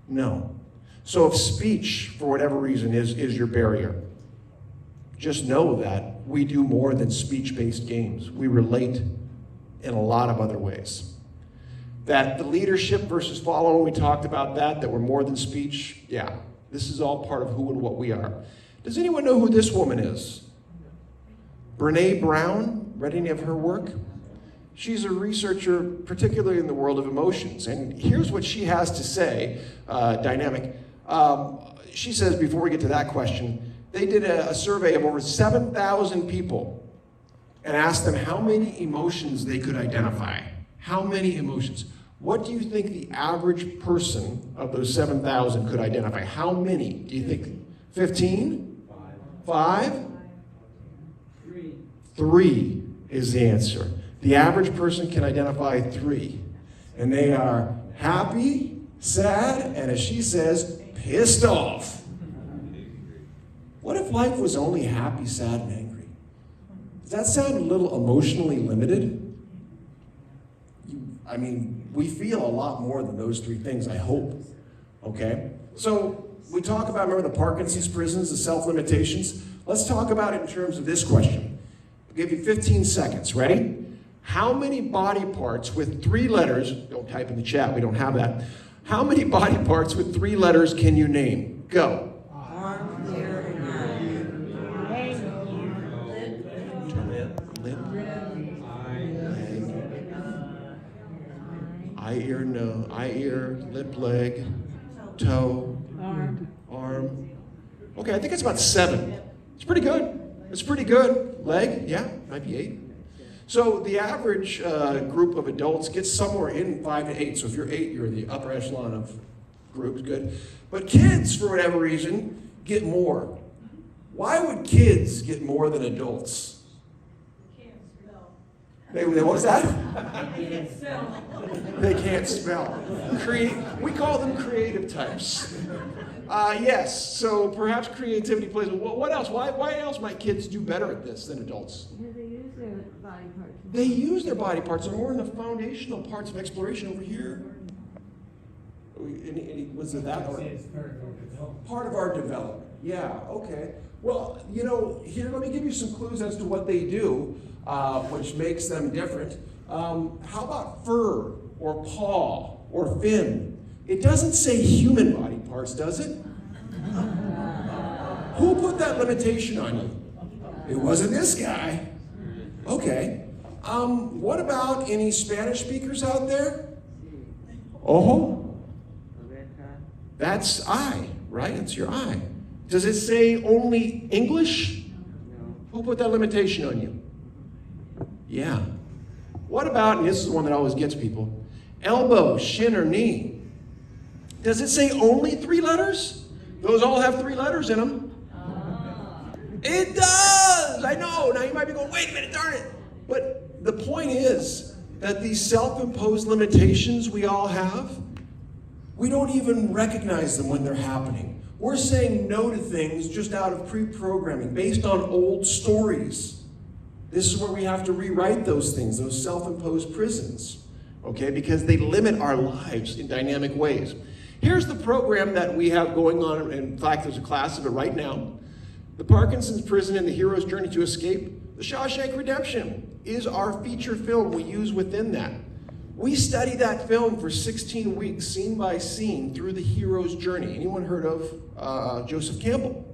No. So if speech, for whatever reason, is your barrier, just know that we do more than speech-based games. We relate in a lot of other ways. That the leadership versus following, we talked about that we're more than speech. Yeah, this is all part of who and what we are. Does anyone know who this woman is? Brene Brown, read any of her work? She's a researcher, particularly in the world of emotions. And here's what she has to say, dynamic. She says, before we get to that question, they did a survey of over 7,000 people and asked them how many emotions they could identify. How many emotions? What do you think the average person of those 7,000 could identify? How many? Do you think 15? 5? 3 is the answer. The average person can identify 3. And they are happy, sad, and as she says, pissed off. What if life was only happy, sad, and angry? Does that sound a little emotionally limited? I mean, we feel a lot more than those 3 things, I hope. Okay? So we talk about, remember the Parkinson's prisons, the self-limitations? Let's talk about it in terms of this question. I'll give you 15 seconds. Ready? How many body parts with 3 letters, don't type in the chat, we don't have that. How many body parts with 3 letters can you name? Go. Eye, ear, lip, leg, toe, arm. Okay, I think it's about 7. It's pretty good. It's pretty good. Leg, yeah, might be 8. So the average group of adults gets somewhere in 5 to 8. So if you're 8, you're in the upper echelon of groups, good. But kids, for whatever reason, get more. Why would kids get more than adults? What's that? They can't spell. They can't spell. We call them creative types. Yes, so perhaps creativity plays. What else? Why else might kids do better at this than adults? Because they use their body parts. They use their body parts, and more in the foundational parts of exploration over here. Was it that? Part of our development. Yeah, okay. Well, here, let me give you some clues as to what they do, which makes them different. How about fur, or paw, or fin? It doesn't say human body parts, does it? Who put that limitation on you? It wasn't this guy. Okay. What about any Spanish speakers out there? Oh, that's I, right? It's your I. Does it say only English? Who put that limitation on you? Yeah. What about, and this is the one that always gets people, elbow, shin, or knee? Does it say only 3 letters? Those all have 3 letters in them. It does! I know. Now you might be going, wait a minute, darn it. But the point is that these self-imposed limitations we all have, we don't even recognize them when they're happening. We're saying no to things just out of pre-programming, based on old stories. This is where we have to rewrite those things, those self-imposed prisons, okay? Because they limit our lives in dynamic ways. Here's the program that we have going on. In fact, there's a class of it right now. The Parkinson's Prison and the Hero's Journey to Escape. The Shawshank Redemption is our feature film we use within that. We study that film for 16 weeks, scene by scene, through the hero's journey. Anyone heard of Joseph Campbell?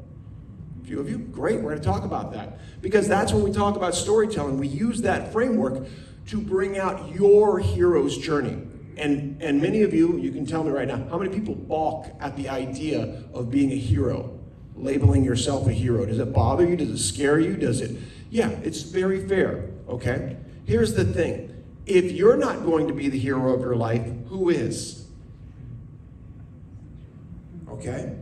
A few of you? Great, we're going to talk about that. Because that's when we talk about storytelling. We use that framework to bring out your hero's journey. And many of you, you can tell me right now, how many people balk at the idea of being a hero? Labeling yourself a hero. Does it bother you? Does it scare you? Does it? Yeah, it's very fair, okay? Here's the thing. If you're not going to be the hero of your life, who is? Okay?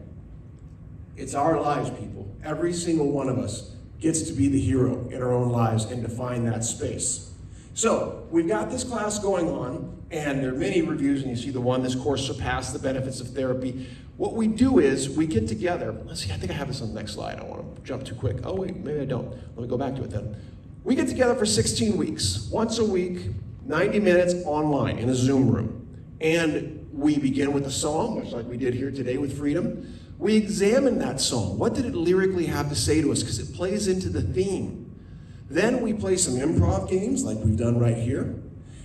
It's our lives, people. Every single one of us gets to be the hero in our own lives and define that space. So, we've got this class going on, and there are many reviews, and you see the one, this course surpassed the benefits of therapy. What we do is, we get together, let's see, I think I have this on the next slide. I don't want to jump too quick. Oh wait, maybe I don't. Let me go back to it then. We get together for 16 weeks, once a week, 90 minutes online in a Zoom room. And we begin with a song, much like we did here today with Freedom. We examine that song. What did it lyrically have to say to us? Because it plays into the theme. Then we play some improv games like we've done right here.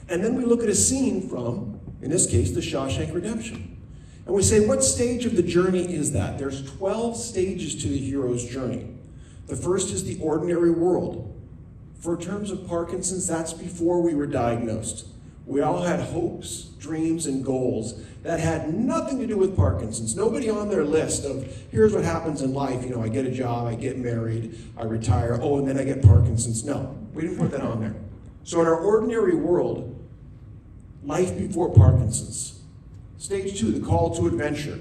And then we look at a scene from, in this case, The Shawshank Redemption. And we say, what stage of the journey is that? There's 12 stages to the hero's journey. The first is the ordinary world. For terms of Parkinson's, that's before we were diagnosed. We all had hopes, dreams, and goals that had nothing to do with Parkinson's. Nobody on their list of, here's what happens in life, I get a job, I get married, I retire, oh, and then I get Parkinson's. No, we didn't put that on there. So in our ordinary world, life before Parkinson's. Stage 2, the call to adventure,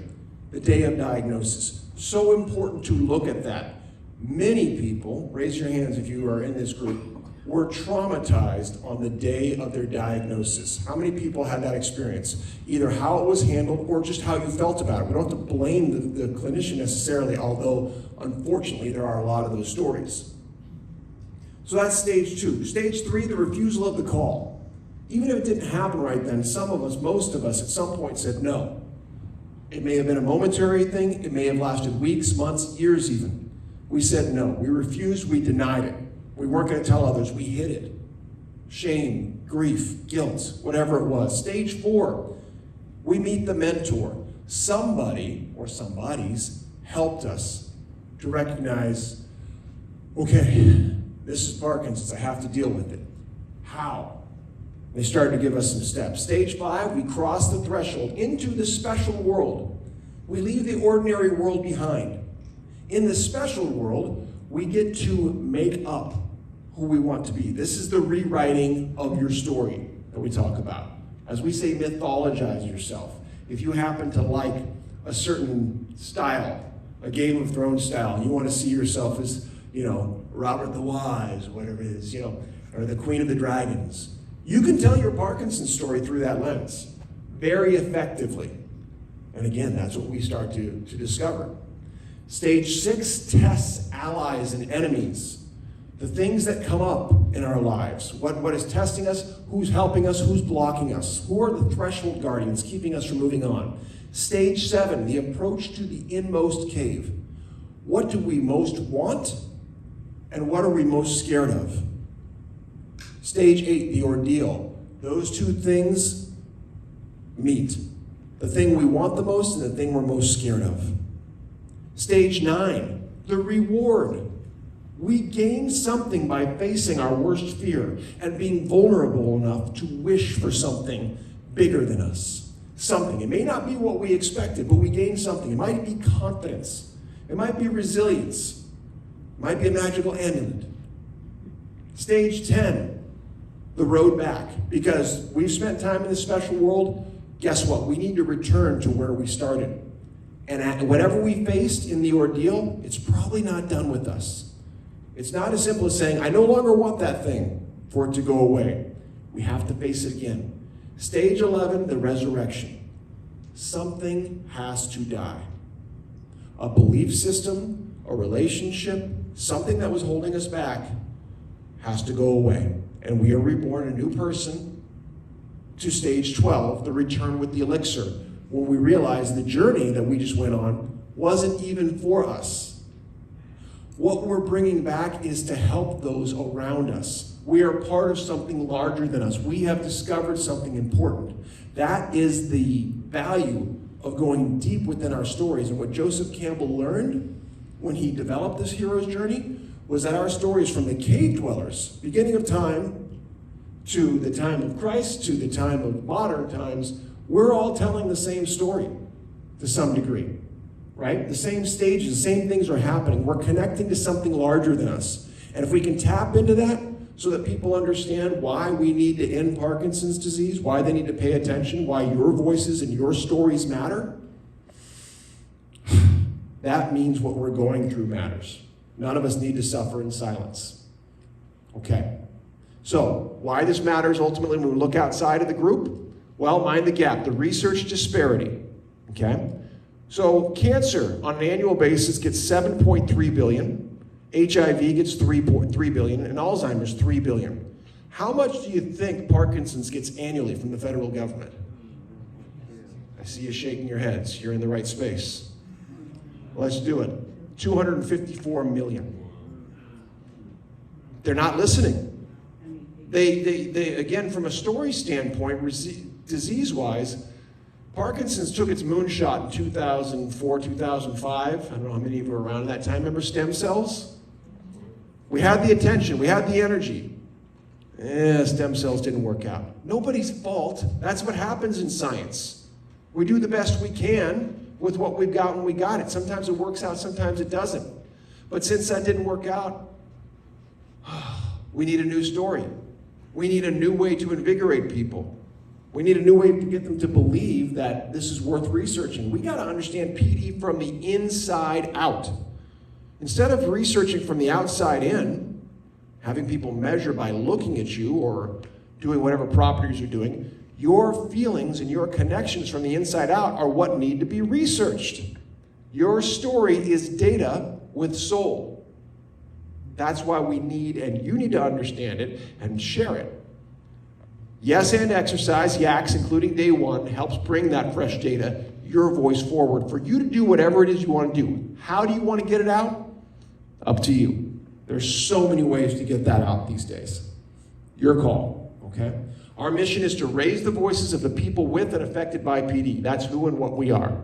the day of diagnosis. So important to look at that. Many people, raise your hands if you are in this group, were traumatized on the day of their diagnosis. How many people had that experience? Either how it was handled or just how you felt about it. We don't have to blame the clinician necessarily, although unfortunately there are a lot of those stories. So that's stage 2. Stage 3, the refusal of the call. Even if it didn't happen right then, some of us, most of us, at some point said no. It may have been a momentary thing. It may have lasted weeks, months, years even. We said no. We refused. We denied it. We weren't going to tell others. We hid it. Shame, grief, guilt, whatever it was. Stage 4, we meet the mentor. Somebody or somebodies helped us to recognize, okay, this is Parkinson's. I have to deal with it. How? They started to give us some steps. Stage 5, we cross the threshold into the special world. We leave the ordinary world behind. In the special world, we get to make up who we want to be. This is the rewriting of your story that we talk about. As we say, mythologize yourself. If you happen to like a certain style, a Game of Thrones style, and you want to see yourself as, Robert the Wise, whatever it is, or the Queen of the Dragons, you can tell your Parkinson's story through that lens very effectively. And again, that's what we start to discover. Stage 6 tests allies and enemies. The things that come up in our lives. What is testing us? Who's helping us? Who's blocking us? Who are the threshold guardians keeping us from moving on? Stage 7, the approach to the inmost cave. What do we most want? And what are we most scared of? Stage 8, the ordeal. Those two things meet. The thing we want the most and the thing we're most scared of. Stage 9, the reward. We gain something by facing our worst fear and being vulnerable enough to wish for something bigger than us. Something. It may not be what we expected, but we gain something. It might be confidence. It might be resilience. It might be a magical amulet. Stage 10, the road back. Because we've spent time in this special world, guess what? We need to return to where we started. And whatever we faced in the ordeal, it's probably not done with us. It's not as simple as saying, I no longer want that thing for it to go away. We have to face it again. Stage 11, the resurrection. Something has to die. A belief system, a relationship, something that was holding us back has to go away. And we are reborn a new person to stage 12, the return with the elixir, when we realize the journey that we just went on wasn't even for us. What we're bringing back is to help those around us. We are part of something larger than us. We have discovered something important. That is the value of going deep within our stories. And what Joseph Campbell learned when he developed this hero's journey was that our stories from the cave dwellers, beginning of time, to the time of Christ, to the time of modern times, we're all telling the same story to some degree. Right? The same stages, the same things are happening. We're connecting to something larger than us. And if we can tap into that so that people understand why we need to end Parkinson's disease, why they need to pay attention, why your voices and your stories matter, that means what we're going through matters. None of us need to suffer in silence. Okay. So, why this matters ultimately when we look outside of the group? Well, mind the gap, the research disparity. Okay? So cancer on an annual basis gets 7.3 billion, HIV gets 3.3 billion, and Alzheimer's 3 billion. How much do you think Parkinson's gets annually from the federal government? I see you shaking your heads. You're in the right space. Let's do it. 254 million. They're not listening. They again, from a story standpoint, disease-wise, Parkinson's took its moonshot in 2004, 2005. I don't know how many of you were around at that time. Remember stem cells? We had the attention, we had the energy. Stem cells didn't work out. Nobody's fault. That's what happens in science. We do the best we can with what we've got when we got it. Sometimes it works out, sometimes it doesn't. But since that didn't work out, we need a new story. We need a new way to invigorate people. We need a new way to get them to believe that this is worth researching. We got to understand PD from the inside out. Instead of researching from the outside in, having people measure by looking at you or doing whatever properties you're doing, your feelings and your connections from the inside out are what need to be researched. Your story is data with soul. That's why we need, and you need to understand it and share it. Yes, and exercise, YACS, including day one, helps bring that fresh data, your voice forward, for you to do whatever it is you want to do. How do you want to get it out? Up to you. There's so many ways to get that out these days. Your call, okay? Our mission is to raise the voices of the people with and affected by PD. That's who and what we are.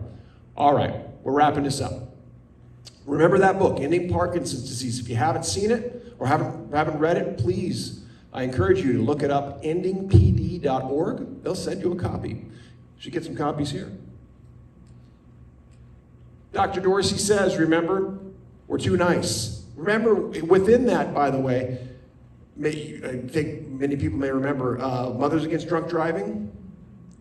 All right, we're wrapping this up. Remember that book, Ending Parkinson's Disease. If you haven't seen it or haven't read it, please, I encourage you to look it up, endingpd.org. They'll send you a copy. Should get some copies here. Dr. Dorsey says, remember, we're too nice. Remember, within that, by the way, I think many people may remember Mothers Against Drunk Driving.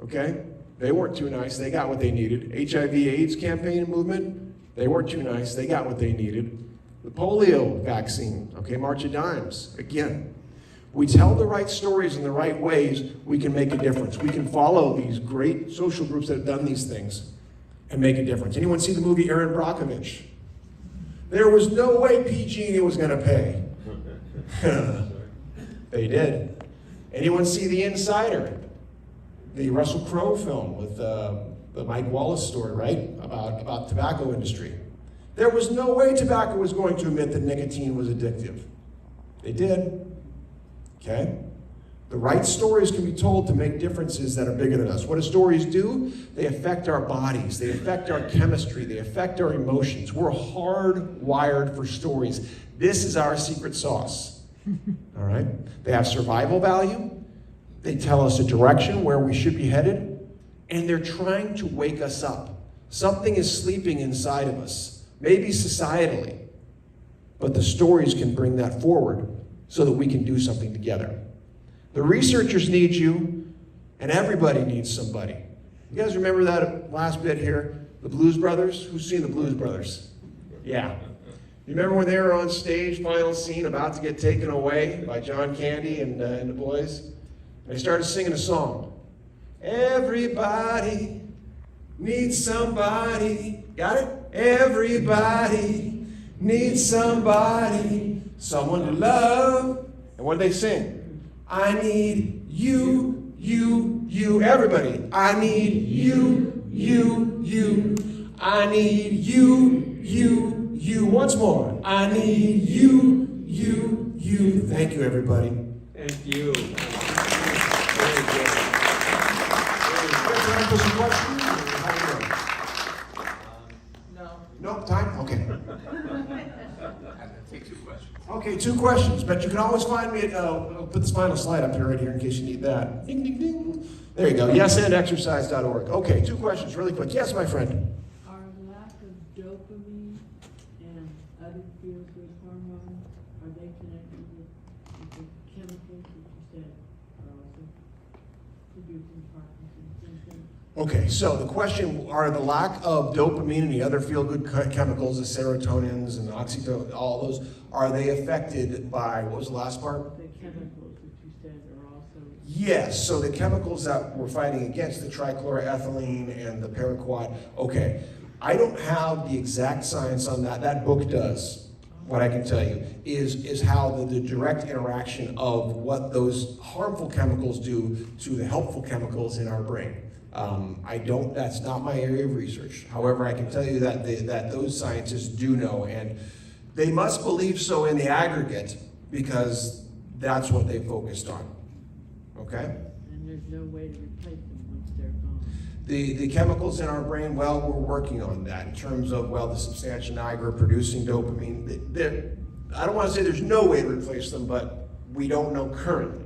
Okay? They weren't too nice. They got what they needed. HIV/AIDS campaign and movement, they weren't too nice. They got what they needed. The polio vaccine, okay, March of Dimes, again. We tell the right stories in the right ways, we can make a difference. We can follow these great social groups that have done these things and make a difference. Anyone see the movie Erin Brockovich? There was no way PG&E was going to pay. They did. Anyone see The Insider? The Russell Crowe film with the Mike Wallace story, right? About tobacco industry. There was no way tobacco was going to admit that nicotine was addictive. They did. Okay? The right stories can be told to make differences that are bigger than us. What do stories do? They affect our bodies, they affect our chemistry, they affect our emotions. We're hardwired for stories. This is our secret sauce. All right? They have survival value, they tell us a direction where we should be headed, and they're trying to wake us up. Something is sleeping inside of us, maybe societally, but the stories can bring that forward so that we can do something together. The researchers need you, and everybody needs somebody. You guys remember that last bit here? The Blues Brothers? Who's seen the Blues Brothers? Yeah. You remember when they were on stage, final scene, about to get taken away by John Candy and the boys? And they started singing a song. Everybody needs somebody. Got it? Everybody needs somebody. Someone to love. And what did they sing? I need you, you, everybody. I need you, you. I need you. Once more. I need you. Thank you, everybody. Thank you. Very good. Time for some questions? How you doing? No time? Okay. Take 2 questions. Okay, 2 questions, but you can always find me at, I'll put this final slide up here right here in case you need that. Ding, ding, ding. There you go, yesandexercise.org. Okay, 2 questions really quick. Yes, my friend. Are lack of dopamine and other feel-good hormones, are they connected with the chemicals that you said are also producing Parkinson's symptoms? Okay, so the question, are the lack of dopamine and the other feel-good chemicals, the serotonins and oxytocin, all those, are they affected by, what was the last part? The chemicals that you said are also. Yes, so the chemicals that we're fighting against, the trichloroethylene and the paraquat, okay. I don't have the exact science on that. That book does. What I can tell you is how the direct interaction of what those harmful chemicals do to the helpful chemicals in our brain. That's not my area of research. However, I can tell you that that those scientists do know, and they must believe so in the aggregate because that's what they focused on. Okay? And there's no way to replace them once they're gone. The chemicals in our brain, well, we're working on that in terms of, well, the substantia nigra producing dopamine. I don't want to say there's no way to replace them, but we don't know currently.